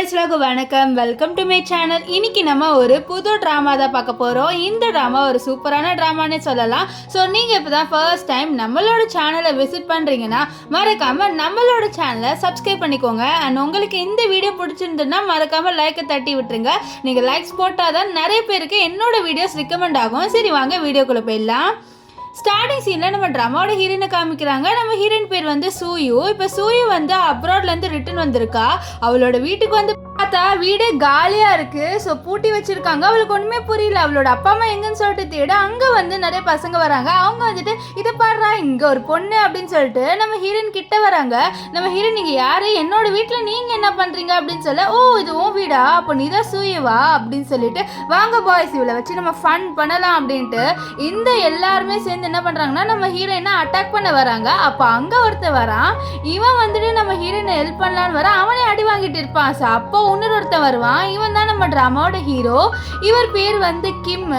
எல்லாருக்கும் வணக்கம். Welcome to my channel. இன்னைக்கு நம்ம ஒரு புது ட்ராமா தான் பார்க்க போகிறோம். இந்த ட்ராமா ஒரு சூப்பரான ட்ராமானே சொல்லலாம். ஸோ நீங்கள் இப்போ தான் ஃபர்ஸ்ட் டைம் நம்மளோட சேனலை விசிட் பண்ணுறீங்கன்னா மறக்காமல் நம்மளோட சேனலை சப்ஸ்கிரைப் பண்ணிக்கோங்க. அண்ட் உங்களுக்கு இந்த வீடியோ பிடிச்சிருந்துன்னா மறக்காமல் லைக்கை தட்டி விட்டுருங்க. நீங்கள் லைக்ஸ் போட்டால் தான் நிறைய பேருக்கு என்னோட வீடியோஸ் ரெக்கமெண்ட் ஆகும். சரி வாங்க வீடியோக்குள்ளே போயிடலாம். ஸ்டார்டிங் சீனில் நம்ம ட்ராமாவோட ஹீரோயினை காமிக்கிறாங்க. நம்ம ஹீரோயின் பேர் வந்து சூயு. இப்போ சூயு வந்து அப்ராட்லேருந்து ரிட்டர்ன் வந்திருக்கா. அவளோட வீட்டுக்கு வந்து பார்த்தா வீடே காலியாக இருக்குது. ஸோ பூட்டி வச்சுருக்காங்க. அவளுக்கு ஒன்றுமே புரியல. அவளோட அப்பா அம்மா எங்கன்னு சொல்லிட்டு தேட அங்கே வந்து நிறைய பசங்க வராங்க. அவங்க வந்துட்டு இதை பாடுறா இங்கே ஒரு பொண்ணு அப்படின்னு சொல்லிட்டு நம்ம ஹீரோயின் கிட்ட வராங்க. நம்ம ஹீரோயின் நீங்கள் யார், என்னோட வீட்டில் நீங்கள் என்ன பண்ணுறீங்க அப்படின்னு சொல்ல, ஓ இது உன் வீடா, அப்போ நீ தான் சூயவா அப்படின்னு சொல்லிட்டு வாங்க பாய்ஸ் இவளை வச்சு நம்ம ஃபன் பண்ணலாம் அப்படின்ட்டு இந்த எல்லாருமே சேர்ந்து என்ன பண்றாங்கன்னா நம்ம ஹீரோயினை அட்டாக் பண்ண வராங்க. அப்ப அங்க ஒருத்தர் வரான். இவன் வந்துட்டு நம்ம ஹீரோயினை ஹெல்ப் பண்ணலான்னு வர அவனே அடி வாங்கிட்டு இருப்பான். அப்போ இன்னொரு ஒருத்தன் வருவான். இவன் தான் நம்ம டிராமாவோட ஹீரோ. இவர் பேர் வந்து கிம்.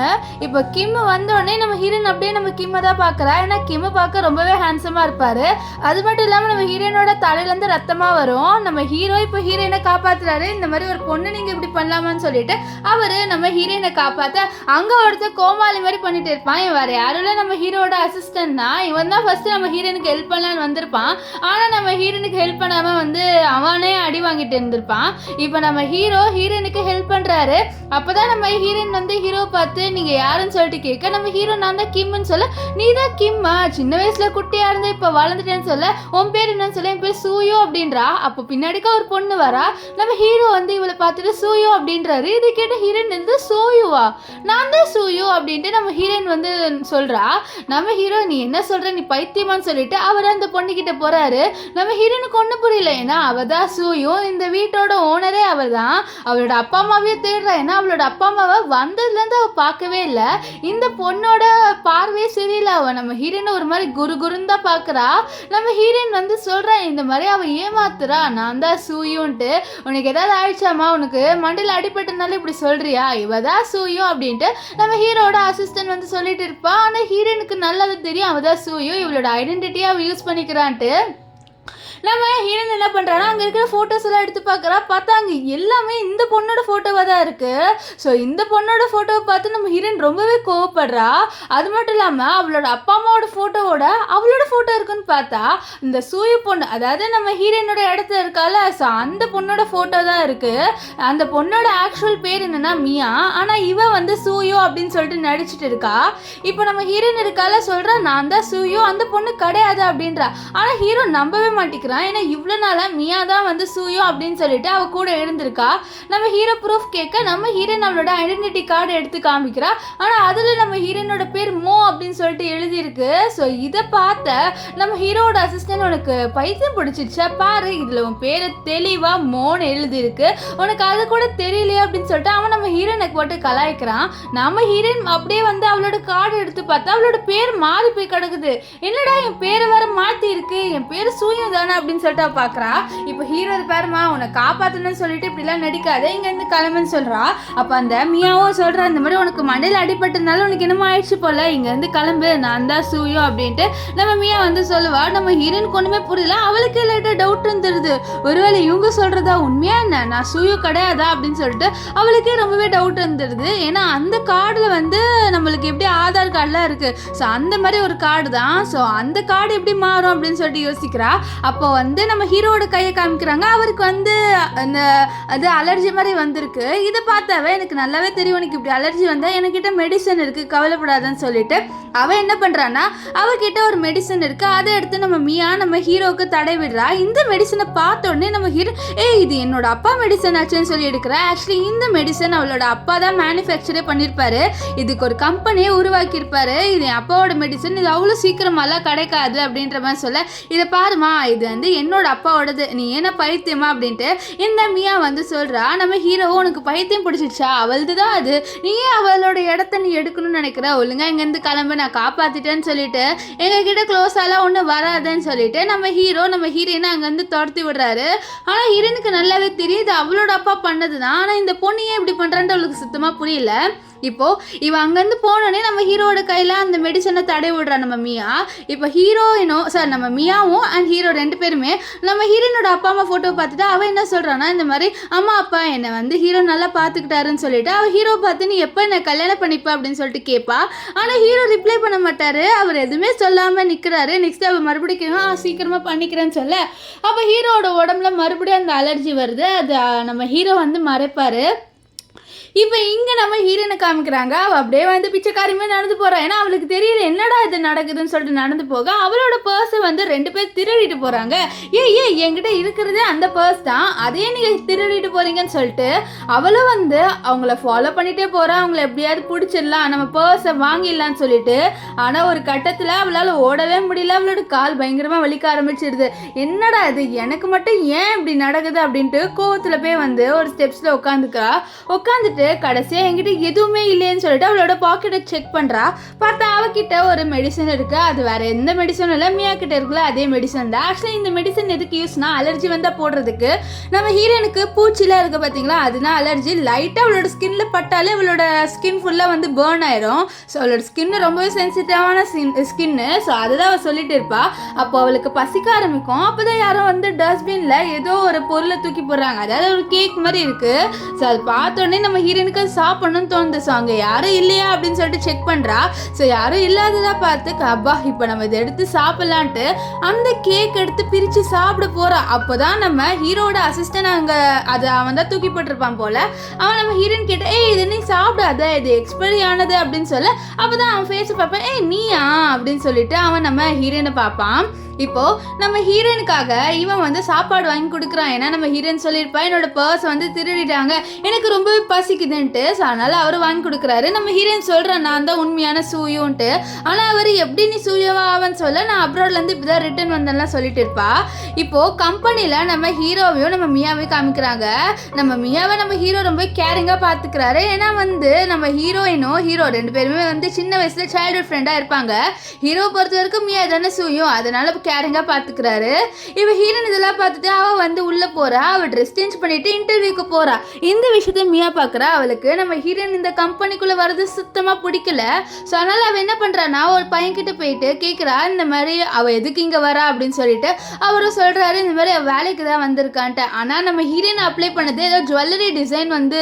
இப்போ கிம் வந்தோடனே நம்ம ஹீரோயின் அப்படியே நம்ம கிம்மை தான் பார்க்கறா. ஏன்னா கிம் பார்க்க ரொம்பவே ஹேண்ட்ஸமா இருப்பாரு. அது மட்டும் இல்லாம நம்ம ஹீரோயினோட தலையில இருந்து ரத்தமா வரும். நம்ம ஹீரோ இப்போ ஹீரோயினை காப்பாத்துறாரு. இந்த மாதிரி ஒரு பொண்ணு நீங்க இப்படி பண்ணலாமான்னு சொல்லிட்டு அவரு நம்ம ஹீரோயினை காப்பாத்த அங்க ஒருத்தர் கோமாளி மாதிரி பண்ணிட்டு இருப்பான். இவன் வேற யாரும் இல்ல நம்ம ஹீரோட அசிஸ்டன்ட் தான். இவன் தான் ஃபர்ஸ்ட் நம்ம ஹீரோனுக்கு ஹெல்ப் பண்ணலான்னு வந்திருப்பான். ஆனா நம்ம ஹீரோனுக்கு ஹெல்ப் பண்ணாம வந்து அவனே அடி வாங்கிட்டு இருந்திருப்பான். இப்போ நம்ம ஹீரோ ஹீரோனுக்கு ஹெல்ப் பண்றாரு. அப்பதான் நம்ம ஹீரோயின் வந்து ஹீரோ பார்த்து நீங்க யாருன்னு சொல்லிட்டு கேட்க நம்ம ஹீரோ நான் தான் கிம்னு சொல்ல, நீ தான் கிம்மா, சின்ன வயசுல குட்டியா இருந்தா இப்ப வளர்ந்துட்டேன்னு சொல்ல, உன் பேர் என்னன்னு சொல்ல, என் பேர் சூயோ அப்படின்றா. அப்போ பின்னாடிக்கா ஒரு பொண்ணு வரா. நம்ம ஹீரோ வந்து இவளை பார்த்துட்டு சூயோ அப்படின்றாரு. இது கேட்ட ஹீரோயின் வந்து சூயுவா, நான் தான் சூயோ அப்படின்ட்டு நம்ம ஹீரோயின் வந்து சொல்றா. நம்ம ஹீரோ நீ என்ன சொல்ற, நீ பைத்தியமான்னு சொல்லிட்டு அவர் அந்த பொண்ணு கிட்ட போறாரு. நம்ம ஹீரோனுக்கு ஒன்றும் புரியல. ஏன்னா அவ தான் சூயும், இந்த வீட்டோட ஓனரே அவள் தான். அவளோட அப்பா அம்மாவே தேடுறா. ஏன்னா அவளோட அப்பா அம்மாவை வந்ததுலேருந்து அவள் பார்க்கவே இல்லை. இந்த பொண்ணோட பார்வையே சரியில்லை. அவள் நம்ம ஹீரோயினை ஒரு மாதிரி குருன்னு தான் பார்க்குறா. நம்ம ஹீரோயின் வந்து சொல்றா இந்த மாதிரி அவள் ஏமாத்துறா, நான் தான் சூயுன்ட்டு. உனக்கு ஏதாவது ஆயிடுச்சாமா, உனக்கு மண்டையில் அடிபட்டனால இப்படி சொல்றியா, இவ தான் சூயும் அப்படின்ட்டு நம்ம ஹீரோட அசிஸ்டன்ட் வந்து சொல்லிட்டு இருப்பா. ஆனால் ஹீரோனுக்கு நல்லாவே தெரியும் அவதான் சூயு, இவளோட ஐடென்டிட்டியை அவள் யூஸ் பண்ணிக்கிறான்ட்டு. நம்ம ஹீரோயின் என்ன பண்ணுறான்னா அங்கே இருக்கிற ஃபோட்டோஸ் எல்லாம் எடுத்து பார்க்குறா. பார்த்தா அங்கே எல்லாமே இந்த பொண்ணோட ஃபோட்டோவாக தான் இருக்குது. ஸோ இந்த பொண்ணோட ஃபோட்டோவை பார்த்து நம்ம ஹீரோயின் ரொம்பவே கோவப்படுறா. அது மட்டும் இல்லாமல் அவளோட அப்பா அம்மாவோட ஃபோட்டோவோட அவளோட ஃபோட்டோ இருக்குன்னு பார்த்தா இந்த சூய பொண்ணு, அதாவது நம்ம ஹீரோயினோட இடத்துல இருக்கால, ஸோ அந்த பொண்ணோட ஃபோட்டோ தான் இருக்குது. அந்த பொண்ணோட ஆக்சுவல் பேர் என்னன்னா மியா. ஆனால் இவ வந்து சூயோ அப்படின்னு சொல்லிட்டு நடிச்சிட்டு இருக்கா. இப்போ நம்ம ஹீரோயின் இருக்கால சொல்கிறா நான் தான் சூயோ, அந்த பொண்ணு கிடையாது அப்படின்றா. ஆனால் ஹீரோ நம்பவே மாட்டேங்கிறா. ஏன்னா இவ்வளோ நாளாக மியா தான் வந்து சூயோ அப்படின்னு சொல்லிட்டு அவ கூட எழுந்திருக்கா. நம்ம ஹீரோ ப்ரூஃப் கேட்க நம்ம ஹீரோயின் அவளோட ஐடென்டிட்டி கார்டு எடுத்து காமிக்கிறா. ஆனால் அதில் நம்ம ஹீரோயினோட பேர் மோ அப்படின்னு சொல்லிட்டு எழுதியிருக்கு. ஸோ இதை பார்த்த நம்ம ஹீரோட அசிஸ்டன்ட் உனக்கு பைத்தியம் பிடிச்சிருச்சா பாரு, இதில் உன் பேரை தெளிவாக மோன்னு எழுதியிருக்கு, உனக்கு அது கூட தெரியலையா அப்படின்னு சொல்லிட்டு அவன் நம்ம ஹீரோயினை போட்டு கலாய்க்கிறான். நம்ம ஹீரோயின் அப்படியே வந்து அவளோட கார்டு எடுத்து பார்த்தா அவளோட பேர் மாறி போய் கிடக்குது. என்னடா என் பேரை வேற மாற்றி இருக்கு, என் பேர் சூயம் தானே அப்படின்னு சொல்லிட்டு அவ பார்க்குறா. இப்போ ஹீரோ பாருமா உன்னை காப்பாற்றணும்னு சொல்லிட்டு இப்படிலாம் நடிக்காத, இங்கேருந்து கிளம்புன்னு சொல்கிறா. அப்போ அந்த மியாவும் சொல்கிறா இந்த மாதிரி உனக்கு மண்டையில் அடிபட்டதுனால உனக்கு என்னமோ ஆயிடுச்சு போல, இங்கேருந்து கிளம்பு, நான் தான் சூயம் அப்படின்ட்டு நம்ம மியா வந்து சொல்லுவா. நம்ம ஹீரோனுக்கு ஒன்றுமே புரியல. அவளுக்கு லைட்டாக டவுட் வந்துடுது, ஒருவேளை இவங்க சொல்கிறதா உண்மையா என்ன, நான் சூயம் கிடையாதா அப்படின்னு சொல்லிட்டு அவளுக்கே ரொம்பவே டவுட் வந்துடுது. ஏன்னா அந்த கார்டில் வந்து நம்மளுக்கு எப்படி ஆதார் கார்டெலாம் இருக்குது, ஸோ அந்த மாதிரி ஒரு கார்டு தான். ஸோ அந்த கார்டு எப்படி மாறும் அப்படின்னு சொல்லிட்டு யோசிக்கிறா. அப்போ வந்து நம்ம ஹீரோட கையை காமிக்கிறாங்க. அவருக்கு வந்து அந்த அது அலர்ஜி மாதிரி வந்திருக்கு. இதை பார்த்தாவே எனக்கு நல்லாவே தெரியும் உனக்கு இப்படி அலர்ஜி வந்தால் என்கிட்ட மெடிசன் இருக்குது கவலைப்படாதுன்னு சொல்லிட்டு அவன் என்ன பண்ணுறான்னா அவகிட்ட ஒரு மெடிசன் இருக்குது, அதை எடுத்து நம்ம மியா நம்ம ஹீரோவுக்கு தடை விடுறா. இந்த மெடிசனை பார்த்த உடனே நம்ம ஹீரோ இது என்னோட அப்பா மெடிசன் ஆச்சுன்னு சொல்லி எடுக்கிறா. ஆக்சுவலி இந்த மெடிசன் அவளோட அப்பா தான் மேனுஃபேக்சரே பண்ணியிருப்பாரு, இதுக்கு ஒரு கம்பெனியே உருவாக்கியிருப்பாரு, இது என் அப்பாவோட மெடிசன், இது அவ்வளோ சீக்கிரமாலாம் கிடைக்காது அப்படின்ற மாதிரி சொல்ல, இதை பாருமா இது வந்து என்னோட அப்பாவோடது, நீ என்ன பைத்தியமா அப்படின்ட்டு இந்த மியா வந்து சொல்கிறா. நம்ம ஹீரோ உனக்கு பைத்தியம் பிடிச்சிச்சா, அவளது தான் அது, நீயே அவளோட இடத்த நீ எடுக்கணும்னு நினைக்கிற, ஒழுங்கா இங்கேருந்து கிளம்பு, நான் காப்பாற்றிட்டேன்னு சொல்லிட்டு எங்ககிட்ட க்ளோஸாலாம் ஒன்றும் வராதுன்னு சொல்லிட்டு நம்ம ஹீரோயினை அங்கேருந்து துரத்தி விடுறாரு. ஆனால் ஹீரோனுக்கு நல்லாவே தெரியுது அவளோட அப்பா பண்ணது தான். ஆனால் இந்த பொண்ணையே இப்படி பண்ணுறான்ட்டு அவளுக்கு சுத்தமாக புரியல. இப்போது இவன் அங்கேருந்து போனோடனே நம்ம ஹீரோட கையில் அந்த மெடிசனை தடை விடுறா நம்ம மியா. இப்போ ஹீரோயினும் நம்ம மியாவும் அண்ட் ஹீரோ 2 பேருமே நம்ம ஹீரோனோட அப்பா அம்மா ஃபோட்டோ பார்த்துட்டு அவன் என்ன சொல்கிறான்னா, இந்த மாதிரி அம்மா அப்பா என்னை வந்து ஹீரோ நல்லா பார்த்துக்கிட்டாருன்னு சொல்லிட்டு அவள் ஹீரோ பார்த்து நீ எப்போ என்னை கல்யாணம் பண்ணிப்பா அப்படின்னு சொல்லிட்டு கேட்பா. ஆனால் ஹீரோ ரிப்ளை பண்ண மாட்டார். அவர் எதுவுமே சொல்லாமல் நிற்கிறாரு. நெக்ஸ்ட் அவள் மறுபடியும் சீக்கிரமாக பண்ணிக்கிறேன்னு சொல்ல அப்போ ஹீரோட உடம்புல மறுபடியும் அந்த அலர்ஜி வருது. அது நம்ம ஹீரோ வந்து மறைப்பார். இப்போ இங்கே நம்ம ஹீரோனை காமிக்கிறாங்க. அவள் அப்படியே வந்து பிச்சைக்காரியுமே நடந்து போகிறான். ஏன்னா அவளுக்கு தெரியல என்னடா இது நடக்குதுன்னு சொல்லிட்டு நடந்து போக அவளோட பர்ஸை வந்து 2 பேர் திருடிட்டு போகிறாங்க. என்கிட்ட இருக்கிறதே அந்த பர்ஸ் தான், அதே நீங்கள் திருடிட்டு போகிறீங்கன்னு சொல்லிட்டு அவளும் வந்து அவங்கள ஃபாலோ பண்ணிகிட்டே போகிறா. அவங்கள எப்படியாவது பிடிச்சிடலாம், நம்ம பர்ஸை வாங்கிடலான்னு சொல்லிட்டு. ஆனால் ஒரு கட்டத்தில் அவளால் ஓடவே முடியல. அவளோட கால் பயங்கரமாக வலிக்க ஆரம்பிச்சிடுது. என்னடா இது எனக்கு மட்டும் ஏன் இப்படி நடக்குது அப்படின்ட்டு கோவத்தில் போய் வந்து ஒரு ஸ்டெப்ஸில் உட்காந்துட்டு கடைசியாக என்கிட்ட எதுவுமே இல்லைன்னு சொல்லிட்டு அவளோட பாக்கெட்டை செக் பண்ணுறா. பார்த்தா அவகிட்ட ஒரு மெடிசன் இருக்குது. அது வேறு எந்த மெடிசனும் இல்லை, மியா கிட்ட இருக்குல்ல அதே மெடிசன் தான். ஆக்சுவலி இந்த மெடிசன் எதுக்கு யூஸ்னா அலர்ஜி வந்தால் போடுறதுக்கு. நம்ம ஹீரோனுக்கு பூச்சிலாம் இருக்குது பார்த்தீங்களா, அதுதான் அலர்ஜி. லைட்டாக அவளோட ஸ்கின்ல பட்டாலே அவளோட ஸ்கின் ஃபுல்லாக வந்து பேர்ன் ஆயிரும். ஸோ அவளோட ஸ்கின்னு ரொம்பவே சென்சிட்டிவான ஸ்கின்னு. ஸோ அதுதான் அவள் சொல்லிட்டு இருப்பா. அப்போ அவளுக்கு பசிக்க ஆரம்பிக்கும். அப்போ தான் யாரும் வந்து டஸ்ட்பினில் ஏதோ ஒரு பொருளை தூக்கி போடுறாங்க. அதாவது ஒரு கேக் மாதிரி இருக்குது. ஸோ அது பார்த்தோன்னே நம்ம ஹீரோனுக்கு சாப்பிடணும்னு தோணுது. ஸோ அங்கே யாரும் இல்லையா அப்படின்னு சொல்லிட்டு செக் பண்ணுறா. ஸோ யாரும் இல்லாததா பார்த்து அப்பா இப்போ நம்ம இதை எடுத்து சாப்பிட்லான்ட்டு அந்த கேக் எடுத்து பிரித்து சாப்பிட போகிறா. அப்போ தான் நம்ம ஹீரோட அசிஸ்டன்ட் அங்கே அதை அவன் தான் தூக்கி போட்டிருப்பான் போல். அவன் நம்ம ஹீரோன் கிட்ட இது நீ சாப்பிடாத, இது எக்ஸ்பைரி ஆனது அப்படின்னு சொல்ல அப்போ தான் அவன் ஃபேஸை பார்ப்பான். நீயா அப்படின்னு சொல்லிட்டு அவன் நம்ம ஹீரோனை பார்ப்பான். இப்போது நம்ம ஹீரோனுக்காக இவன் வந்து சாப்பாடு வாங்கி கொடுக்குறான். ஏன்னா நம்ம ஹீரோயின் சொல்லியிருப்பா என்னோட பர்ஸ் வந்து திருடிட்டாங்க, எனக்கு ரொம்பவே பசிக்குதுன்ட்டு. ஸோ அதனால் அவர் வாங்கி கொடுக்குறாரு. நம்ம ஹீரோயின் சொல்கிறேன் நான் தான் உண்மையான சூயோன்ட்டு. ஆனால் அவர் எப்படி நீ சூயோவான்னு சொல்ல நான் அப்ராட்லேருந்து இப்போ தான் ரிட்டர்ன் வந்தேன்லாம் சொல்லிட்டு இருப்பா. இப்போது கம்பெனியில் நம்ம ஹீரோவையும் நம்ம மியாவையும் காமிக்கிறாங்க. நம்ம மியாவை நம்ம ஹீரோ ரொம்ப கேரிங்காக பார்த்துக்கிறாரு. ஏன்னா வந்து நம்ம ஹீரோயினும் ஹீரோ 2 பேருமே வந்து சின்ன வயசில் சைல்டுஹுட் ஃப்ரெண்டாக இருப்பாங்க. ஹீரோ பொறுத்த வரைக்கும் மியா தானே சூயும், அதனால் கேரிங்காக பார்த்துக்கிறாரு. இவ ஹீரோன் இதெல்லாம் பார்த்துட்டு அவள் வந்து உள்ளே போகிறா. அவள் ட்ரெஸ் சேஞ்ச் பண்ணிட்டு இன்டர்வியூக்கு போகிறா. இந்த விஷயத்த மியா பார்க்குறா. அவளுக்கு நம்ம ஹீரோன் இந்த கம்பெனிக்குள்ளே வர்றது சுத்தமாக பிடிக்கல. ஸோ அதனால் அவள் என்ன பண்ணுறான்னா ஒரு பையன்கிட்ட போயிட்டு கேட்குறா இந்த மாதிரி அவள் எதுக்கு இங்கே வரா அப்படின்னு சொல்லிட்டு. அவரும் சொல்கிறாரு இந்த மாதிரி வேலைக்கு தான் வந்திருக்கான்ட்டு. ஆனால் நம்ம ஹீரோயின் அப்ளை பண்ணது ஏதோ ஜுவல்லரி டிசைன் வந்து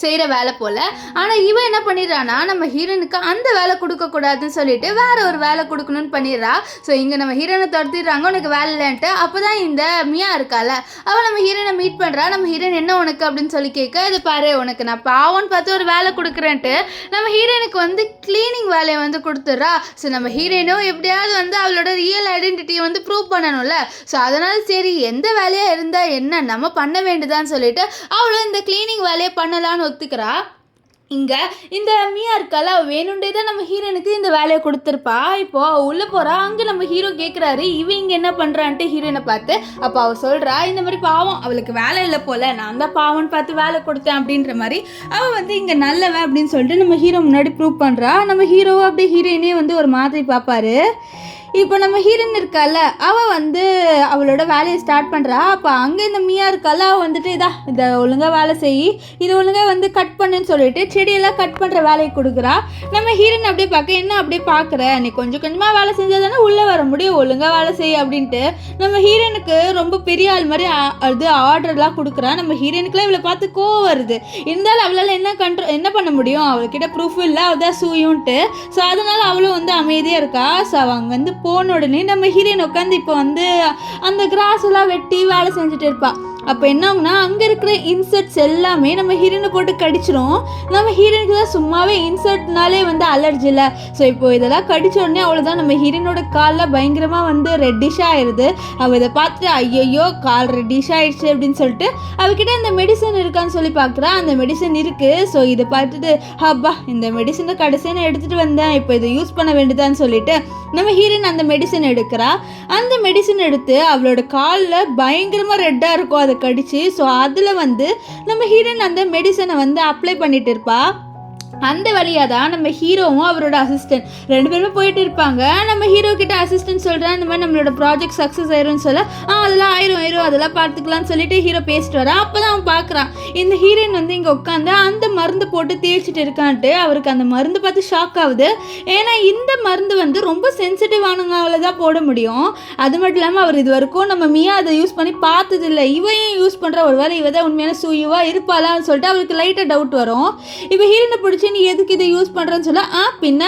செய்கிற வேலை போல். ஆனால் இவன் என்ன பண்ணிடுறான்னா நம்ம ஹீரோனுக்கு அந்த வேலை கொடுக்கக்கூடாதுன்னு சொல்லிட்டு வேற ஒரு வேலை கொடுக்கணும்னு பண்ணிடுறா. ஸோ இங்கே நம்ம ஹீரோனை துரத்திடுறாங்க உனக்கு வேலை இல்லைன்ட்டு. அப்போ தான் இந்த மியா இருக்கால அவள் நம்ம ஹீரோனை மீட் பண்ணுறா. நம்ம ஹீரோன் என்ன உனக்கு அப்படின்னு சொல்லி கேட்க இது பாரு உனக்கு நான் பாவம்னு பார்த்து ஒரு வேலை கொடுக்குறேன்ட்டு நம்ம ஹீரோனுக்கு வந்து கிளீனிங் வேலையை வந்து கொடுத்துட்றா. ஸோ நம்ம ஹீரோனும் எப்படியாவது வந்து அவளோட ரியல் ஐடென்டிட்டியை வந்து ப்ரூவ் பண்ணணும்ல. ஸோ அதனால் சரி எந்த வேலையாக இருந்தால் என்ன நம்ம பண்ண வேண்டியதான்னு சொல்லிட்டு அவளும் இந்த கிளீனிங் வேலையை பண்ணலான்னு ஒத்துக்கிறா. இங்கே இந்த மியா இருக்கால அவள் வேணுண்டே தான் நம்ம ஹீரோனுக்கு இந்த வேலையை கொடுத்துருப்பா. இப்போது அவள் உள்ளே போகிறா. அங்கே நம்ம ஹீரோ கேட்குறாரு இவன் இங்கே என்ன பண்ணுறான்ட்டு ஹீரோனை பார்த்து. அப்போ அவள் சொல்கிறா இந்த மாதிரி பாவம் அவளுக்கு வேலை இல்லை போல், நான் தான் பாவம்னு பார்த்து வேலை கொடுத்தேன் அப்படின்ற மாதிரி. அவள் வந்து இங்கே நல்லவன் அப்படின்னு சொல்லிட்டு நம்ம ஹீரோ முன்னாடி ப்ரூவ் பண்ணுறா. நம்ம ஹீரோவை அப்படியே ஹீரோயினே வந்து ஒரு மாதிரி பார்ப்பாரு. இப்போ நம்ம ஹீரோயின் இருக்கால அவள் வந்து அவளோட வேலையை ஸ்டார்ட் பண்ணுறா. அப்போ அங்கே இந்த மியா இருக்கால அவள் வந்துட்டு இதை ஒழுங்காக வேலை செய், இது ஒழுங்காக வந்து கட் பண்ணுன்னு சொல்லிட்டு செடியெல்லாம் கட் பண்ணுற வேலையை கொடுக்குறா. நம்ம ஹீரோயின் அப்படியே பார்க்க என்ன அப்படியே பார்க்குற, நீ கொஞ்சம் கொஞ்சமாக வேலை செஞ்சால் தானே உள்ளே வர முடியும், ஒழுங்காக வேலை செய் அப்படின்ட்டு நம்ம ஹீரோனுக்கு ரொம்ப பெரிய ஆள் மாதிரி அது ஆர்டர்லாம் கொடுக்குறா. நம்ம ஹீரோனுக்குலாம் இவளை பார்த்து கோவம் வருது. இருந்தாலும் அவளால் என்ன பண்ண முடியும், அவள்கிட்ட ப்ரூஃப் இல்லை, அவள் சூயுன்ட்டு. ஸோ அதனால் அவளும் வந்து அமைதியாக இருக்கா. ஸோ அவங்க வந்து போன உடனே நம்ம ஹீரோயின் உட்காந்து இப்போ வந்து அந்த கிராஸ் எல்லாம் வெட்டி வேலை செஞ்சுட்டு இருப்பா. அப்போ என்ன ஆகுனா அங்கே இருக்கிற இன்செக்ட்ஸ் எல்லாமே நம்ம ஹீரோனை போட்டு கடிச்சிடும். நம்ம ஹீரோனுக்கு தான் சும்மாவே இன்செக்ட்னாலே வந்து அலர்ஜி இல்லை. ஸோ இப்போ இதெல்லாம் கடிச்ச உடனே அவ்வளோதான் நம்ம ஹீரோனோட காலில் பயங்கரமாக வந்து ரெட்டிஷாக ஆயிடுது. அவள் இதை பார்த்துட்டு ஐயோ கால் ரெட்டிஷ் ஆயிடுச்சு அப்படின்னு சொல்லிட்டு அவகிட்ட இந்த மெடிசன் இருக்கான்னு சொல்லி பார்க்குறா. அந்த மெடிசன் இருக்குது. ஸோ இதை பார்த்துட்டு அப்பா இந்த மெடிசனை கடைசியாக நான் எடுத்துகிட்டு வந்தேன், இப்போ இதை யூஸ் பண்ண வேண்டியதான்னு சொல்லிட்டு நம்ம ஹீரோயின் அந்த மெடிசன் எடுக்கிறா. அந்த மெடிசன் எடுத்து அவளோட காலில் பயங்கரமாக ரெட்டாக இருக்கும் அதை கடிச்சு. ஸோ அதில் வந்து நம்ம ஹீரோயின் அந்த மெடிசனை வந்து அப்ளை பண்ணிட்டு இருப்பா. அந்த வழியாக தான் நம்ம ஹீரோவும் அவரோட அசிஸ்டன்ட் 2 பேருமே போயிட்டு இருப்பாங்க. நம்ம ஹீரோ கிட்ட அசிஸ்டன்ட் சொல்கிறேன், இந்த மாதிரி நம்மளோட ப்ராஜெக்ட் சக்ஸஸ் ஆயிரும்னு சொல்ல, அதெல்லாம் ஆயிரும் அதெல்லாம் பார்த்துக்கலாம்னு சொல்லிட்டு ஹீரோ பேசிட்டு வரான். அப்போ தான் அவன் பார்க்குறான், இந்த ஹீரோயின் வந்து இங்கே உட்காந்து அந்த மருந்து போட்டு தேய்ச்சிட்டு இருக்கான்ட்டு. அவருக்கு அந்த மருந்து பார்த்து ஷாக் ஆகுது. ஏன்னா இந்த மருந்து வந்து ரொம்ப சென்சிட்டிவானவங்கள தான் போட முடியும். அது மட்டும் இல்லாமல் அவர் இது வரைக்கும் நம்ம மியா அதை யூஸ் பண்ணி பார்த்ததில்லை. இவையும் யூஸ் பண்ணுற ஒரு வேலை இவ தான் உண்மையான சூயுவாக இருப்பாளான்னு சொல்லிட்டு அவருக்கு லைட்டாக டவுட் வரும். இப்போ ஹீரோனை பிடிச்சி நீ எதுக்கு இதை யூஸ் பண்ணுறேன்னு சொல்ல, பின்ன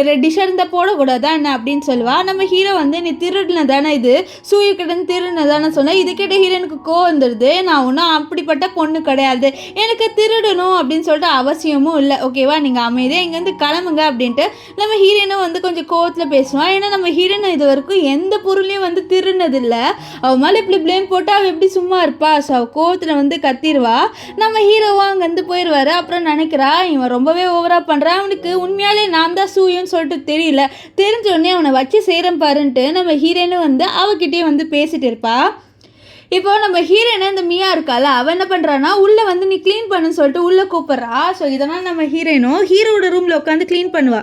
ரெட்டிஷாக இருந்தால் போடக்கூடாதா என்ன அப்படின்னு சொல்லுவா. நம்ம ஹீரோ வந்து நீ திருடின தானே, இது சூய கிட்ட திருடின தானே சொன்ன. இது கிட்ட ஹீரோனுக்கு கோவம் வந்துடுது. நான் ஒன்றும் அப்படிப்பட்ட பொண்ணு கிடையாது, எனக்கு திருடணும் அப்படின்னு சொல்லிட்டு அவசியமும் இல்லை, ஓகேவா, நீங்கள் அமைதியாக இங்கேருந்து கிளம்புங்க அப்படின்ட்டு நம்ம ஹீரோனும் வந்து கொஞ்சம் கோவத்தில் பேசுவான். ஏன்னா நம்ம ஹீரோனை இது வரைக்கும் எந்த பொருளையும் வந்து திருடினதில்லை. அவள் மேலே இப்படி ப்ளேம் போட்டு அவள் எப்படி சும்மா இருப்பா. ஸோ அவள் கோவத்தில் வந்து கத்திடுவா. நம்ம ஹீரோவா அங்கேருந்து போயிடுவார். அப்புறம் நினைக்கிறா இவன் ரொம்பவே ஓவராக பண்ணுறான், அவனுக்கு உண்மையாலே நான் தான் சூயுன்னு சொல்லிட்டு தெரியல, தெரிஞ்ச உடனே அவனை வச்சு செய்கிறேன் பாருன்ட்டு நம்ம ஹீரோனும் வந்து அவகிட்டே வந்து பேசிட்டு இருப்பா. இப்போ நம்ம ஹீரோனை இந்த மியா இருக்கால, அவன் என்ன பண்ணுறான்னா உள்ளே வந்து நீ க்ளீன் பண்ணுன்னு சொல்லிட்டு உள்ளே கூப்பிட்றா. ஸோ இதனால் நம்ம ஹீரோயினும் ஹீரோட ரூமில் உட்காந்து க்ளீன் பண்ணுவா.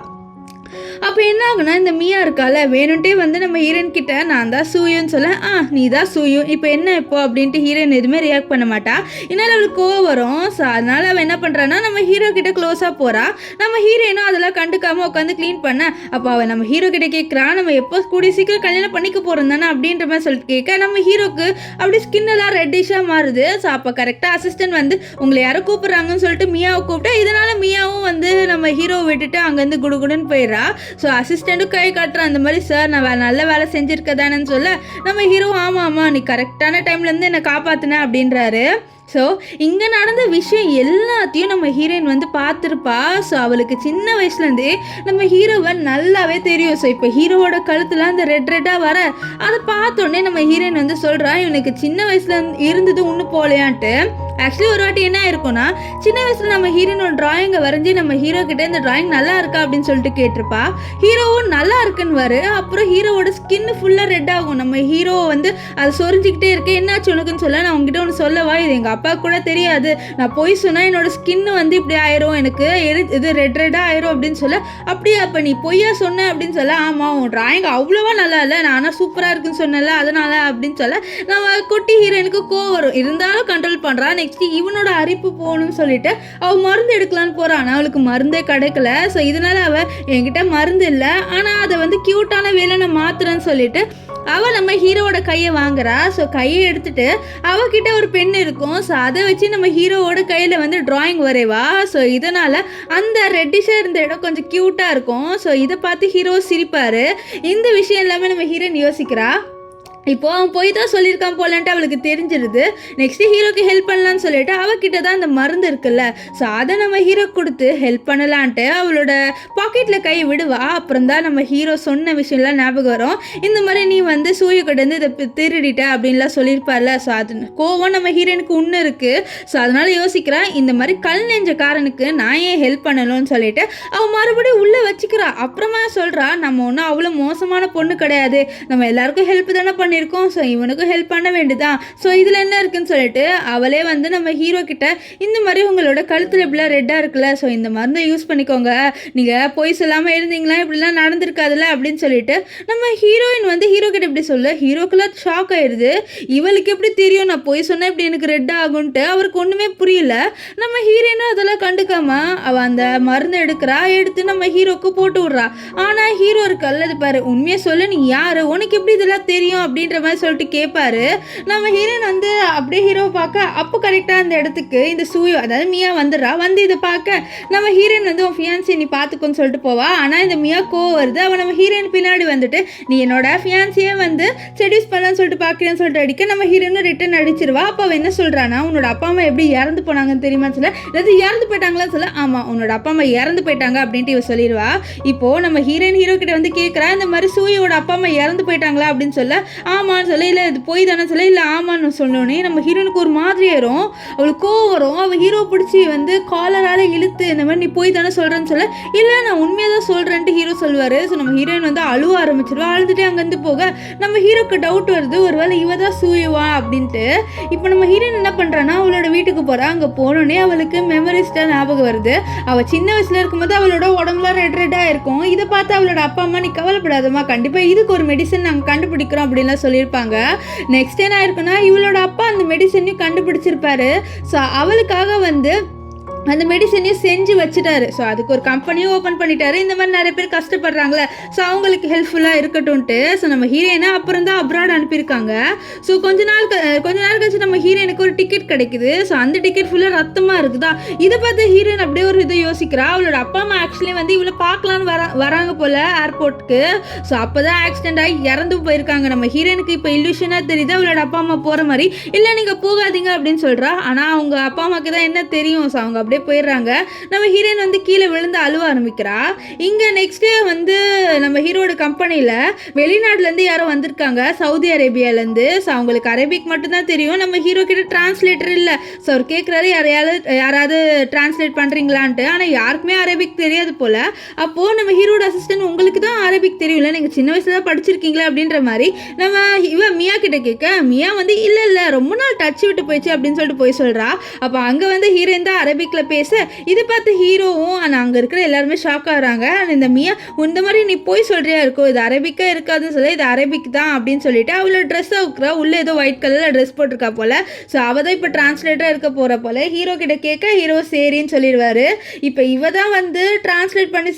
அப்போ என்ன ஆகுனா, இந்த மியா இருக்கால வேணுன்ட்டே வந்து நம்ம ஹீரோயின் கிட்ட நான் தான் சூயுன்னு சொல்ல, நீ தான் சூயு இப்போ என்ன இப்போ அப்படின்ட்டு ஹீரோயின் எதுவுமே ரியாக்ட் பண்ண மாட்டா. இதனால் அவளுக்கு கோவம் வரும். ஸோ அதனால் அவள் என்ன பண்ணுறான்னா நம்ம ஹீரோ கிட்ட க்ளோஸாக போகிறா. நம்ம ஹீரோயினும் அதெல்லாம் கண்டுக்காமல் உட்காந்து க்ளீன் பண்ண. அப்போ அவள் நம்ம ஹீரோ கிட்ட கேட்குறா, நம்ம எப்போ கூடிய சீக்கிரம் கல்யாணம் பண்ணிக்க போகிறோம் தானே அப்படின்ற மாதிரி சொல்லிட்டு கேட்க, நம்ம ஹீரோக்கு அப்படி ஸ்கின்னெல்லாம் ரெட்டிஷாக மாறுது. ஸோ அப்போ கரெக்டாக அசிஸ்டன்ட் வந்து உங்களை யாரோ கூப்பிட்றாங்கன்னு சொல்லிட்டு மியாவை கூப்பிட்டு, இதனால் மியாவும் வந்து நம்ம ஹீரோவை விட்டுட்டு அங்கேருந்து குடுகுடுன்னு போயிடுறா. ஸோ அசிஸ்டண்ட்டும் கை காட்டுறான், அந்த மாதிரி சார் நான் நல்ல வேலை செஞ்சுருக்கதானேன்னு சொல்ல, நம்ம ஹீரோ ஆமாம் நீ கரெக்டான டைம்லேருந்து என்னை காப்பாற்றின அப்படின்றாரு. ஸோ இங்கே நடந்த விஷயம் எல்லாத்தையும் நம்ம ஹீரோயின் வந்து பார்த்துருப்பா. ஸோ அவளுக்கு சின்ன வயசுலேருந்தே நம்ம ஹீரோவை நல்லாவே தெரியும். ஸோ இப்போ ஹீரோவோட கழுத்தில் அந்த ரெட்டாக வர அதை பார்த்தோன்னே நம்ம ஹீரோயின் வந்து சொல்கிறா, இவனுக்கு சின்ன வயசுல இருந்தது ஒன்றும் போலையான்ட்டு. ஆக்சுவலி ஒரு வாட்டி என்ன இருக்கும்னா, சின்ன வயசில் நம்ம ஹீரோனோட ட்ராயிங்கை வரைஞ்சி நம்ம ஹீரோ கிட்டே இந்த ட்ராயிங் நல்லா இருக்கா அப்படின்னு சொல்லிட்டு கேட்டிருப்பா. ஹீரோவும் நல்லா இருக்குன்னு வரு. அப்புறம் ஹீரோவோட ஸ்கின்னு ஃபுல்லாக ரெட் ஆகும். நம்ம ஹீரோ வந்து அதை சொரிஞ்சிக்கிட்டே இருக்கேன், என்னாச்சு உனக்குன்னு சொல்ல, நான் உங்ககிட்ட ஒன்று சொல்லவா, இது எங்கள் அப்பா கூட தெரியாது, நான் போய் சொன்னால் என்னோட ஸ்கின்னு வந்து இப்படி ஆயிரும், எனக்கு இது ரெட்டாக ஆயிரும் அப்படின்னு சொல்ல, அப்படியா அப்போ நீ பொய்யா சொன்ன அப்படின்னு சொல்ல, ஆமாம் உன் ட்ராயிங் அவ்வளோவா நல்லா இல்லை, நான் ஆனால் சூப்பராக இருக்குன்னு சொன்னல அதனால அப்படின்னு சொல்ல, நம்ம குட்டி ஹீரோயினுக்கு கோவம் வரும். இருந்தாலும் கண்ட்ரோல் பண்ணுறா. நெக்ஸ்ட் இவனோட அரிப்பு போகணும்னு சொல்லிட்டு அவள் மருந்து எடுக்கலான்னு போகிறான். ஆனால் அவளுக்கு மருந்தே கிடைக்கல. ஸோ இதனால் அவள் என்கிட்ட மருந்து இல்லை, ஆனால் அதை வந்து க்யூட்டான வேலை நான் மாத்துறேன்னு சொல்லிட்டு அவள் நம்ம ஹீரோவோட கையை வாங்குறா. ஸோ கையை எடுத்துட்டு அவகிட்ட ஒரு பென் இருக்கும். ஸோ அதை வச்சு நம்ம ஹீரோவோட கையில் வந்து ட்ராயிங் வரைவா. ஸோ இதனால் அந்த ரெட்டிஷாக இருந்த இடம் கொஞ்சம் க்யூட்டாக இருக்கும். ஸோ இதை பார்த்து ஹீரோ சிரிப்பார். இந்த விஷயம் எல்லாமே நம்ம ஹீரோயின் யோசிக்கிறா. இப்போது அவன் போய் தான் சொல்லியிருக்கான் போலன்ட்டு அவளுக்கு தெரிஞ்சிருது. நெக்ஸ்ட்டு ஹீரோக்கு ஹெல்ப் பண்ணலான்னு சொல்லிட்டு அவகிட்ட தான் அந்த மருந்து இருக்குல்ல, ஸோ அதை நம்ம ஹீரோ கொடுத்து ஹெல்ப் பண்ணலான்ட்டு அவளோட பாக்கெட்டில் கை விடுவா. அப்புறம் தான் நம்ம ஹீரோ சொன்ன விஷயம்லாம் ஞாபகம் வரும். இந்த மாதிரி நீ வந்து சூரிய கிட்டேருந்து இதை திருடிட்ட அப்படின்லாம் சொல்லியிருப்பார்ல. ஸோ அது கோவம் நம்ம ஹீரோனுக்கு ஒன்று இருக்குது. ஸோ அதனால் யோசிக்கிறான், இந்த மாதிரி கல் நெஞ்சக்காரனுக்கு நான் ஏன் ஹெல்ப் பண்ணணும்னு சொல்லிட்டு அவன் மறுபடியும் உள்ளே வச்சுக்கிறா. அப்புறமா சொல்கிறா, நம்ம ஒன்றும் அவ்வளோ மோசமான பொண்ணு கிடையாது, நம்ம எல்லாருக்கும் ஹெல்ப் தானே பண்ணியிருக்கோம், ஸோ இவனுக்கும் ஹெல்ப் பண்ண வேண்டியதான், ஸோ இதில் என்ன இருக்குன்னு சொல்லிட்டு அவளே வந்து நம்ம ஹீரோ கிட்ட இந்த மாதிரி உங்களோட கழுத்தில் இப்படிலாம் ரெட்டாக இருக்குல்ல, ஸோ இந்த மருந்தை யூஸ் பண்ணிக்கோங்க, நீங்கள் போய் சொல்லாமல் இருந்தீங்களா இப்படிலாம் நடந்திருக்காதுல்ல அப்படின்னு சொல்லிட்டு நம்ம ஹீரோயின் வந்து ஹீரோ கிட்ட இப்படி சொல்ல, ஹீரோக்கெல்லாம் ஷாக் ஆயிடுது. இவளுக்கு எப்படி தெரியும் நான் போய் சொன்னால் இப்படி எனக்கு ரெட் ஆகும்ன்ட்டு அவருக்கு ஒன்றுமே புரியல. நம்ம ஹீரோயினும் அதெல்லாம் கண்டுக்காம அவள் அந்த மருந்து எடுத்து நம்ம ஹீரோக்கு போட்டு விட்றா. ஆனால் ஹீரோ இருக்கல்ல, அது பாரு உண்மையை சொல்ல, நீ யார், உனக்கு எப்படி இதெல்லாம் தெரியும் அப்படின்ற மாதிரி சொல்லிட்டு கேட்பாரு. நம்ம ஹீரோயின் வந்து அப்படியே ஹீரோவை பார்க்க அப்போ கரெக்டாக அந்த இடத்துக்கு இந்த சூயோ அதாவது மியா வந்துடுறா. வந்து இதை பார்க்க நம்ம ஹீரோயின் வந்து உன் ஃபியான்சி நீ பார்த்துக்கோன்னு சொல்லிட்டு போவா. ஆனால் இந்த மியா கோவம் வருது. அவன் நம்ம ஹீரோயின் பின்னாடி வந்துட்டு நீ என்னோட ஃபியான்சியே வந்து செடியூஸ் பண்ணலான்னு சொல்லிட்டு பார்க்குறேன்னு சொல்லிட்டு அடிக்க நம்ம ஹீரோயினும் ரிட்டன் அடிச்சிருவா. அப்போ அவன் என்ன சொல்கிறான்னா, உன்னோட அப்பா அம்மா எப்படி இறந்து போனாங்கன்னு தெரியுமான்னு சொல்ல, அதாவது இறந்து போயிட்டாங்களான்னு சொல்ல, ஆமாம் உன்னோட அப்பா அம்மா இறந்து போயிட்டாங்க அப்படின்ட்டு இவ சொல்லிடுவா. இப்போது நம்ம ஹீரோயின் ஹீரோ கிட்ட வந்து கேட்குறா, இந்த மாதிரி சூயோட அப்பா அம்மா இறந்து போயிட்டாங்களா அப்படின்னு சொல்ல, ஆமான்னு சொல்ல, இல்லை இது போய் தானே சொல்ல, இல்லை ஆமான்னு சொன்னோடனே நம்ம ஹீரோனுக்கு ஒரு மாதிரி ஆயிரும். அவளுக்கு கோவம் வரும். அவள் ஹீரோ பிடிச்சி வந்து காலரால் இழுத்து இந்த மாதிரி நீ போய் தானே சொல்கிறேன்னு சொல்ல, இல்லை நான் உண்மையாக தான் சொல்கிறேன்ட்டு ஹீரோ சொல்லுவார். ஸோ நம்ம ஹீரோயின் வந்து அழுவ ஆரம்பிச்சிருவா. அழுதுகிட்டே அங்கேருந்து போக நம்ம ஹீரோக்கு டவுட் வருது, ஒருவேளை இவ தான் சூயுவா அப்படின்ட்டு. இப்போ நம்ம ஹீரோயின் என்ன பண்ணுறான்னா அவளோட வீட்டுக்கு போகிறா. அங்கே போனோடனே அவளுக்கு மெமரிஸ்டாக ஞாபகம் வருது. அவள் சின்ன வயசில் இருக்கும்போது அவளோட உடம்புல ரெட்டாக இருக்கும். இதை பார்த்து அவளோட அப்பா அம்மா நீ கவலைப்படாதம்மா, கண்டிப்பாக இதுக்கு ஒரு மெடிசன் நாங்கள் கண்டுபிடிக்கிறோம் அப்படின்லாம் சொல்லியிருப்பாங்க. நெக்ஸ்ட் என்ன ஆயிருக்குன்னா இவளோட அப்பா அந்த மெடிசனையும் கண்டுபிடிச்சிருப்பாரு. ஸோ அவளுக்காக வந்து அந்த மெடிசனையும் செஞ்சு வச்சுட்டாரு. ஸோ அதுக்கு ஒரு கம்பெனியும் ஓப்பன் பண்ணிட்டாரு. இந்த மாதிரி நிறைய பேர் கஷ்டப்படுறாங்களே, ஸோ அவங்களுக்கு ஹெல்ப்ஃபுல்லாக இருக்கட்டும்ன்ட்டு ஸோ நம்ம ஹீரோயினை அப்புறம் தான் அப்ராட் அனுப்பியிருக்காங்க. ஸோ கொஞ்ச நாள் கழிச்சு நம்ம ஹீரோயினுக்கு ஒரு டிக்கெட் கிடைக்குது. ஸோ அந்த டிக்கெட் ஃபுல்லாக ரத்தமாக இருக்குதா. இதை பார்த்து ஹீரோயின் அப்படியே ஒரு இதை யோசிக்கிறா. அவளோட அப்பா அம்மா ஆக்சுவலி வந்து இவளை பார்க்கலான்னு வராங்க போல் ஏர்போர்ட்டுக்கு. ஸோ அப்போ தான் ஆக்சிடென்ட் ஆகி இறந்து போயிருக்காங்க. நம்ம ஹீரோயினுக்கு இப்போ இல்லூஷனாக தெரியுது அவளோட அப்பா அம்மா போகிற மாதிரி. இல்லை நீங்கள் போகாதீங்க அப்படின்னு சொல்கிறா. ஆனால் அவங்க அப்பா அம்மாவுக்கு தான் என்ன தெரியும். ஸோ அவங்க அப்படியே போயிடுறாங்க. நம்ம ஹீரோயின் வந்து கீழே விழுந்து அழுவ ஆரம்பிக்கிறா. இங்கே நெக்ஸ்ட் டே வந்து நம்ம ஹீரோட கம்பெனியில் வெளிநாட்டிலேருந்து யாரோ வந்திருக்காங்க, சவுதி அரேபியாலேருந்து. ஸோ அவங்களுக்கு அரேபிக் மட்டும்தான் தெரியும். நம்ம ஹீரோ கிட்ட டிரான்ஸ்லேட்டர் இல்லை. ஸோ அவர் கேட்குறாரு யாராவது டிரான்ஸ்லேட் பண்ணுறீங்களான்ட்டு. ஆனால் யாருக்குமே அரேபிக் தெரியாது போல். அப்போது நம்ம ஹீரோட அசிஸ்டன்ட் உங்களுக்கு தான் அரேபிக் தெரியும்ல, நீங்கள் சின்ன வயசில் தான் படிச்சிருக்கீங்களா அப்படின்ற மாதிரி நம்ம மியா கிட்ட கேட்க, மியா வந்து இல்லை ரொம்ப நாள் டச் விட்டு போயிடுச்சு அப்படின்னு சொல்லிட்டு போய் சொல்கிறா. அப்போ அங்கே வந்து ஹீரோயின் தான் அரேபிக்கில் பேச இதை பார்த்து ஹீரோவும் அங்கே இருக்கிற எல்லாருமே ஷாக் ஆகுறாங்க. இந்த மியா இந்த மாதிரி நீ போய் சொல்றியா இருக்கும், இது அரேபிக்கா இருக்காதுன்னு சொல்ல, இது அரேபிக் தான் அப்படின்னு சொல்லிட்டு அவளோட ட்ரெஸ் அவுக்குறா. உள்ள ஏதோ ஒயிட் கலர்ல ட்ரெஸ் போட்டிருக்கா போல. ஸோ அவ தான் இப்போ டிரான்ஸ்லேட்டரா இருக்க போற போல. ஹீரோ கிட்ட கேட்க ஹீரோ சரின்னு சொல்லிடுவாரு. இப்போ இவ தான் வந்து டிரான்ஸ்லேட் பண்ணி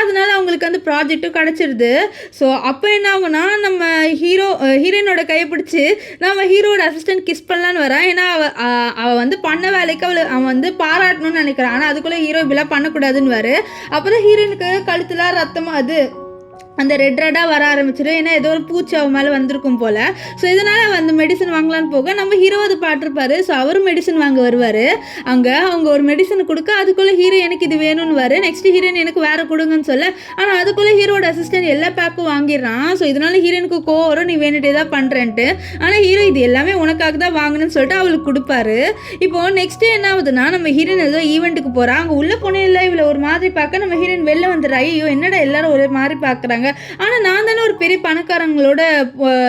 அதனால அவங்களுக்கு வந்து ப்ராஜெக்டும் கிடைச்சிருது. ஸோ அப்போ என்ன ஆகும்னா நம்ம ஹீரோயினோட கையை பிடிச்சி நம்ம ஹீரோட அசிஸ்டன்ட் கிஸ் பண்ணலான்னு வரான். ஏன்னா அவ வந்து பண்ண வேலைக்கு அவன் வந்து பாராட்டணும்னு நினைக்கிறான். ஆனால் அதுக்குள்ளே ஹீரோ இப்படிலாம் பண்ணக்கூடாதுன்னு வரு. அப்புறம் ஹீரோயினுக்கு கழுத்துல ரத்தமாக அது அந்த ரெட்டாக வர ஆரம்பிச்சிடும். ஏன்னா ஏதோ ஒரு பூச்சி அவன் மேலே வந்திருக்கும் போல். ஸோ இதனால் வந்து மெடிசன் வாங்கலான்னு போக நம்ம ஹீரோ அது பாட்டிருப்பாரு. ஸோ அவரும் மெடிசன் வாங்க வருவார். அங்கே அவங்க ஒரு மெடிசன் கொடுக்க அதுக்குள்ளே ஹீரோ எனக்கு இது வேணும்னு வரு. நெக்ஸ்ட் ஹீரோயின் எனக்கு வேறு கொடுங்கன்னு சொல்ல, ஆனால் அதுக்குள்ளே ஹீரோட அசிஸ்டன்ட் எல்லா பேக்கும் வாங்கிடுறான். ஸோ இதனால் ஹீரோனுக்கு கோவம் வரும், நீ வேணுட்டே தான் பண்ணுறேன்ட்டு. ஆனால் ஹீரோ இது எல்லாமே உனக்காக தான் வாங்கணும்னு சொல்லிட்டு அவளுக்கு கொடுப்பாரு. இப்போது நெக்ஸ்ட் என்ன ஆகுதுன்னா நம்ம ஹீரோயின் ஏதோ ஈவெண்ட்டுக்கு போகிறா. அங்கே உள்ளே போனே இல்லை இவ்வளோ ஒரு மாதிரி பார்க்க நம்ம ஹீரோயின் வெளில வந்துடுறா. ஐயோ என்னடா எல்லாரும் ஒரு மாதிரி பார்க்குறாங்க, ஆனால் நான் தானே ஒரு பெரிய பணக்காரங்களோட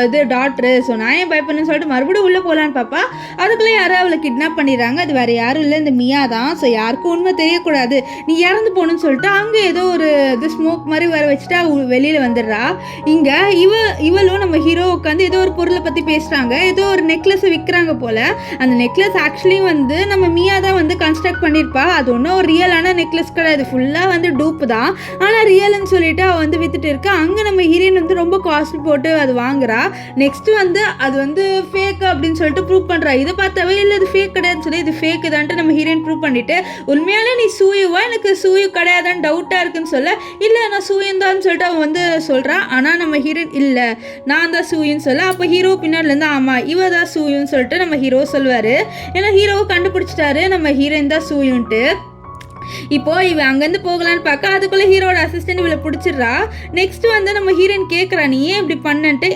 இது டாக்டரு. ஸோ நான் ஏன் பயப்படணும்னு சொல்லிட்டு மறுபடியும் உள்ளே போகலான்னு பாப்பா. அதுக்குள்ளே யாரும் அவளை கிட்னாப் பண்ணிடுறாங்க. அது வேறு யாரும் இல்லை, இந்த மியா தான். ஸோ யாருக்கும் உண்மை தெரியக்கூடாது, நீ இறந்து போகணுன்னு சொல்லிட்டு அங்கே ஏதோ ஒரு இது ஸ்மோக் மாதிரி வர வச்சுட்டு வெளியில் வந்துடுறா. இங்கே இவளும் நம்ம ஹீரோ உட்காந்து ஏதோ ஒரு பொருளை பற்றி பேசுகிறாங்க. ஏதோ ஒரு நெக்லஸை விற்கிறாங்க போல். அந்த நெக்லஸ் ஆக்சுவலி வந்து நம்ம மியா தான் வந்து கன்ஸ்ட்ரக்ட் பண்ணியிருப்பா. அது ஒன்றும் ஒரு ரியலான நெக்லஸ் கிடையாது, ஃபுல்லாக வந்து டூப்பு தான். ஆனால் ரியல்னு சொல்லிட்டு அவள் வந்து வித்துட்டு இருக்கா. அங்கே நம்ம ஹீரோயின் வந்து ரொம்ப காஸ்ட் போட்டு அது வாங்குறா. நெக்ஸ்ட் வந்து அது வந்து ஃபேக் அப்படின்னு சொல்லிட்டு ப்ரூவ் பண்ணுறா. இதை பார்த்தாவே இல்லை இது ஃபேக் கிடையாதுன்னு சொல்லி இது ஃபேக் தான்ட்டு நம்ம ஹீரோயின் ப்ரூவ் பண்ணிட்டு, உண்மையாலே நீ சூயுவா, எனக்கு சூயு கிடையாதான்னு டவுட்டாக இருக்குன்னு சொல்ல, இல்லை நான் சூயன் தான் சொல்லிட்டு அவன் வந்து சொல்கிறான். ஆனால் நம்ம ஹீரோயின் இல்லை நான் தான் சூயுன்னு சொல்ல, அப்போ ஹீரோ பின்னாடிலேருந்து ஆமாம் இவ தான் சூயுன்னு சொல்லிட்டு நம்ம ஹீரோ சொல்லுவார். ஏன்னா ஹீரோவை கண்டுபிடிச்சிட்டாரு நம்ம ஹீரோயின் தான் சூயுன்ட்டு. இப்போது இவன் அங்கேருந்து போகலான்னு பார்க்க அதுக்குள்ளே ஹீரோட அசிஸ்டன்ட் இவளை பிடிச்சிடுறா. நெக்ஸ்ட் வந்து நம்ம ஹீரோயின் கேட்குறா நீ ஏன் இப்படி பண்ணன்ட்டு.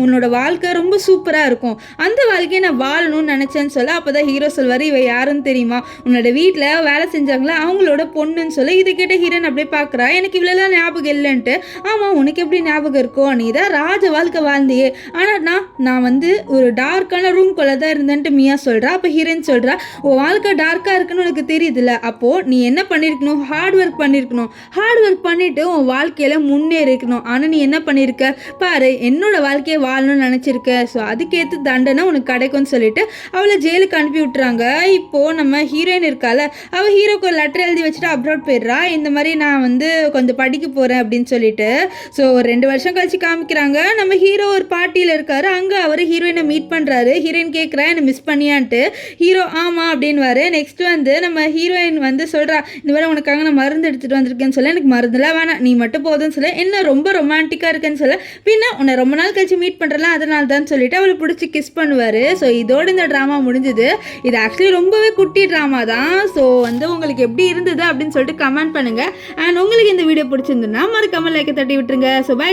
உன்னோட வாழ்க்கை ரொம்ப சூப்பராக இருக்கும், அந்த வாழ்க்கையை நான் வாழணும்னு நினச்சேன்னு சொல்ல, அப்போ தான் ஹீரோ சொல்வார் இவ யாருன்னு தெரியுமா, உன்னோட வீட்டில் வேலை செஞ்சாங்களா அவங்களோட பொண்ணுன்னு சொல்ல. இதை கேட்ட ஹீரோயின் அப்படியே பார்க்குறா. எனக்கு இவ்வளோலாம் ஞாபகம் இல்லைன்ட்டு. ஆமாம் உனக்கு எப்படி ஞாபகம் இருக்கோ, நீ தான் ராஜ வாழ்க்கை வாழ்ந்தியே, ஆனால் நான் வந்து ஒரு டார்க்கான ரூம்குள்ளே தான் இருந்தேன்ட்டு மியா சொல்கிறா. அப்போ ஹீரோயின் சொல்கிறா உன் வாழ்க்கை டார்க்காக இருக்குன்னு உனக்கு தெரியுதுல்ல, அப்போது நீ என்ன பண்ணியிருக்கணும், ஹார்ட் ஒர்க் பண்ணியிருக்கணும், ஹார்ட் ஒர்க் பண்ணிவிட்டு உன் வாழ்க்கையில் முன்னேறிக்கணும். ஆனால் நீ என்ன பண்ணியிருக்க பாரு, என்னோட வாழ்க்கையை வாழணும்னு நினச்சிருக்க, ஸோ அதுக்கேற்ற தண்டனை உனக்கு கிடைக்கும்னு சொல்லிட்டு அவளை ஜெயிலுக்கு அனுப்பி விட்டுறாங்க. இப்போது நம்ம ஹீரோயின் இருக்கால, அவள் ஹீரோக்கு ஒரு லெட்டர் எழுதி வச்சுட்டு அப்ராட் போயிடுறா. இந்த மாதிரி நான் வந்து கொஞ்சம் படிக்க போகிறேன் அப்படின்னு சொல்லிட்டு. ஸோ ஒரு 2 வருஷம் கழிச்சு காமிக்கிறாங்க. நம்ம ஹீரோ ஒரு பார்ட்டியில் இருக்காரு. அங்கே அவர் ஹீரோயினை மீட் பண்ணுறாரு. ஹீரோயின் கேட்குறா என்னை மிஸ் பண்ணியான்ட்டு. ஹீரோ ஆமாம் அப்படின்வாரு. நெக்ஸ்ட் வந்து நம்ம ஹீரோயின் வந்து சொல்கிறா இந்த மாதிரி உனக்காக நான் மருந்து எடுத்துகிட்டு வந்திருக்கேன்னு சொல்ல, எனக்கு மருந்துலாம் வேணாம் நீ மட்டும் போதும்னு சொல்ல, என்ன ரொம்ப ரொமான்டிக்காக இருக்குன்னு சொல்ல, பின்ன உன்னை ரொம்ப நாள் கழிச்சு மீட் பண்ணுறலாம் அதனால தான் சொல்லிட்டு அவளை பிடிச்சி கிஸ் பண்ணுவார். ஸோ இதோடு இந்த ட்ராமா முடிஞ்சுது. இது ஆக்சுவலி ரொம்பவே குட்டி ட்ராமா தான். ஸோ வந்து உங்களுக்கு எப்படி இருந்தது அப்படின்னு சொல்லிட்டு கமெண்ட் பண்ணுங்கள். அண்ட் உங்களுக்கு இந்த வீடியோ பிடிச்சிருந்துன்னா மறக்காம லைக்கை தட்டி விட்டுருங்க. So by.